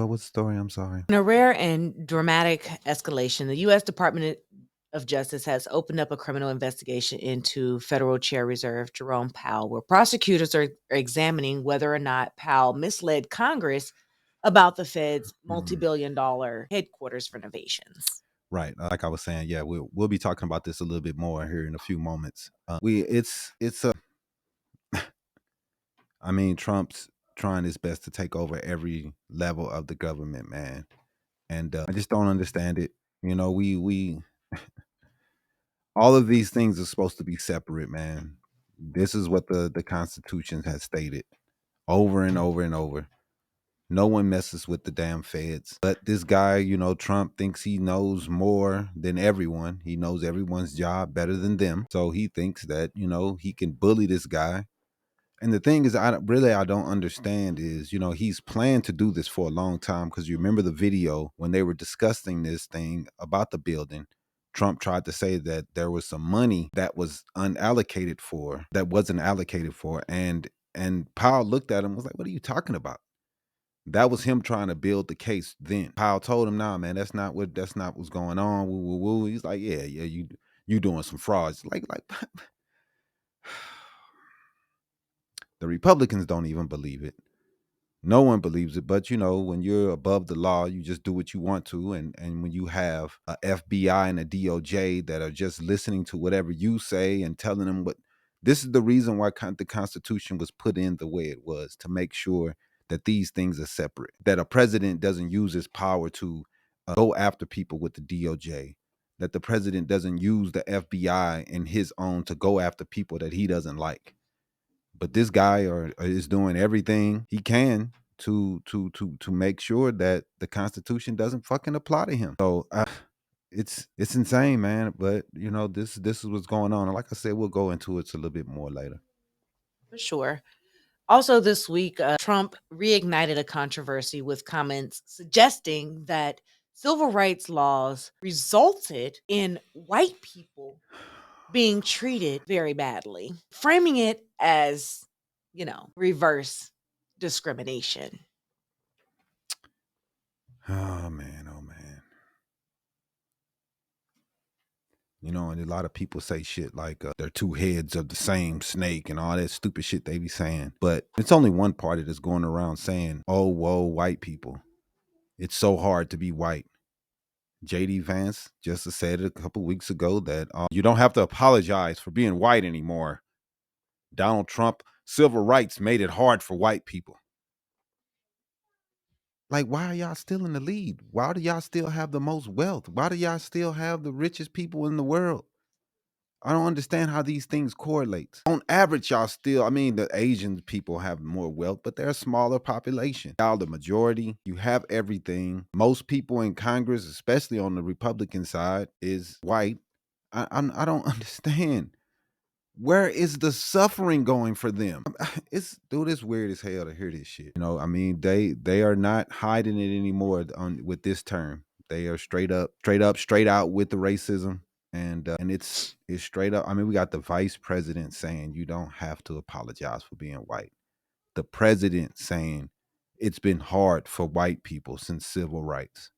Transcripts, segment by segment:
what's the story? I'm sorry. In a rare and dramatic escalation, the U.S. Department of Justice has opened up a criminal investigation into federal chair reserve Jerome Powell, where prosecutors are examining whether or not Powell misled Congress about the Fed's multi-billion-dollar headquarters renovations. Right. Like I was saying, yeah, we'll be talking about this a little bit more here in a few moments. It's I mean, Trump's trying his best to take over every level of the government, man, and I just don't understand it. You know, we all of these things are supposed to be separate, man. This is what the Constitution has stated over and over and over. No one messes with the damn feds. But this guy, Trump thinks he knows more than everyone. He knows everyone's job better than them. So he thinks that, he can bully this guy. And the thing is, I don't understand is, he's planned to do this for a long time, because you remember the video when they were discussing this thing about the building. Trump tried to say that there was some money that was that wasn't allocated for. And Powell looked at him and was like, "What are you talking about?" That was him trying to build the case then. Powell told him, "Nah, man, that's not what's going on." Woo, woo, woo. He's like, "Yeah, you doing some frauds." Like the Republicans don't even believe it. No one believes it, but when you're above the law, you just do what you want to. And when you have a FBI and a DOJ that are just listening to whatever you say and telling them what, this is the reason why the Constitution was put in the way it was, to make sure that these things are separate, that a president doesn't use his power to go after people with the DOJ, that the president doesn't use the FBI in his own to go after people that he doesn't like. But this guy is doing everything he can to make sure that the Constitution doesn't fucking apply to him. So it's insane, man. But this is what's going on. And like I said, we'll go into it a little bit more later. For sure. Also, this week, Trump reignited a controversy with comments suggesting that civil rights laws resulted in white people being treated very badly, framing it as, reverse discrimination. Oh man, oh man. And a lot of people say shit like they're two heads of the same snake and all that stupid shit they be saying. But it's only one party that's going around saying, "Oh, whoa, white people. It's so hard to be white." JD Vance just said it a couple weeks ago that you don't have to apologize for being white anymore. Donald Trump, civil rights made it hard for white people. Like, why are y'all still in the lead? Why do y'all still have the most wealth? Why do y'all still have the richest people in the world? I don't understand how these things correlate. On average, y'all still, I mean, the Asian people have more wealth, but they're a smaller population. Y'all the majority. You have everything. Most people in Congress, especially on the Republican side, is white. I don't understand. Where is the suffering going for them? It's weird as hell to hear this shit. I mean, they are not hiding it anymore with this term. They are straight out with the racism. And it's straight up. I mean, we got the vice president saying you don't have to apologize for being white. The president saying it's been hard for white people since civil rights.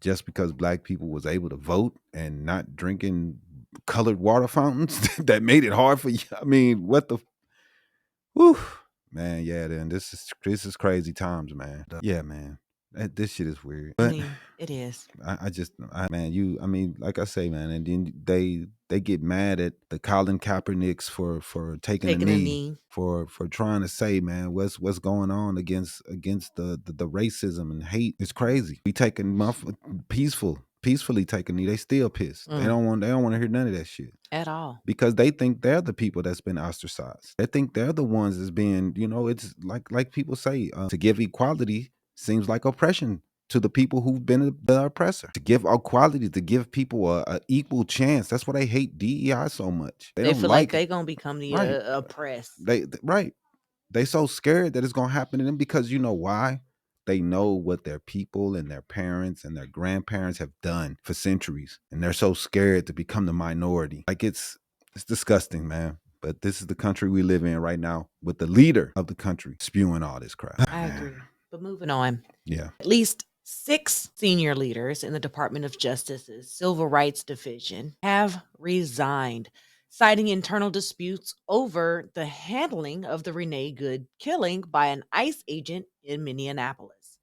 Just because black people was able to vote and not drinking colored water fountains, that made it hard for you. I mean, what the whew, man, yeah, then this is crazy times, man. Yeah, man. This shit is weird. I But mean, it is. man, I mean, like I say, man, and then they get mad at the Colin Kaepernicks for taking a Taking a knee, knee. for trying to say, man, what's going on against the racism and hate. It's crazy. We taking peacefully taking a knee. They still pissed. They don't want to hear none of that shit. At all. Because they think they're the people that's been ostracized. They think they're the ones that's being, it's like people say, to give equality seems like oppression to the people who've been the oppressor. To give equality, to give people a equal chance. That's why they hate DEI so much. They They don't feel like like they it. gonna become the Right. oppressed. Right. They so scared that it's gonna happen to them because you know why? They know what their people and their parents and their grandparents have done for centuries. And they're so scared to become the minority. Like it's disgusting, man. But this is the country we live in right now with the leader of the country spewing all this crap. I agree. But moving on. Yeah. At least 6 senior leaders in the Department of Justice's Civil Rights Division have resigned, citing internal disputes over the handling of the Renee Good killing by an ICE agent in Minneapolis.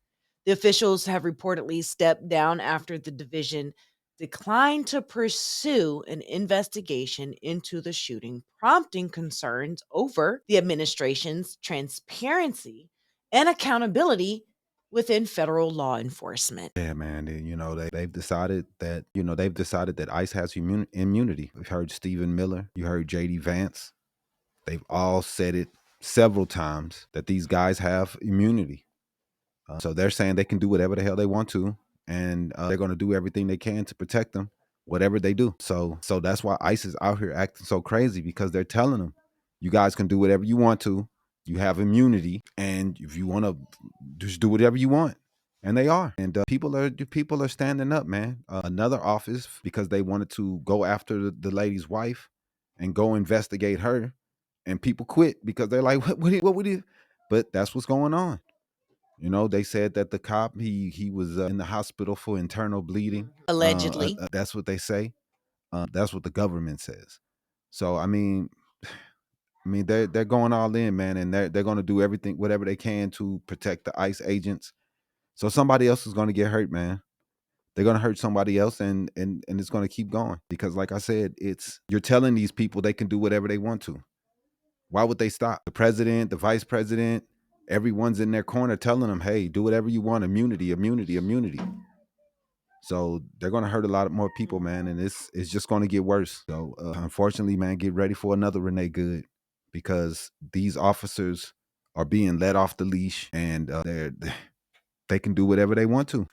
The officials have reportedly stepped down after the division declined to pursue an investigation into the shooting, prompting concerns over the administration's transparency and accountability within federal law enforcement. Yeah, man. They've decided that ICE has immunity. We've heard Stephen Miller. You heard JD Vance. They've all said it several times that these guys have immunity. So they're saying they can do whatever the hell they want to, and they're going to do everything they can to protect them, whatever they do. So that's why ICE is out here acting so crazy, because they're telling them, you guys can do whatever you want to. You have immunity, and if you want to, just do whatever you want. And they are, and people are standing up, man. Another office, because they wanted to go after the lady's wife and go investigate her, and people quit because they're like, what would he? But that's what's going on. They said that the cop, he was in the hospital for internal bleeding. Allegedly. That's what they say. That's what the government says. So I mean they're going all in, man, and they're going to do everything, whatever they can, to protect the ICE agents. So somebody else is going to get hurt, man. They're going to hurt somebody else, and it's going to keep going, because, like I said, you're telling these people they can do whatever they want to. Why would they stop? The president, the vice president, everyone's in their corner telling them, hey, do whatever you want. Immunity, immunity, immunity. So they're going to hurt a lot of more people, man, and it's just going to get worse. So unfortunately, man, get ready for another Renee Good, because these officers are being let off the leash, and they can do whatever they want to.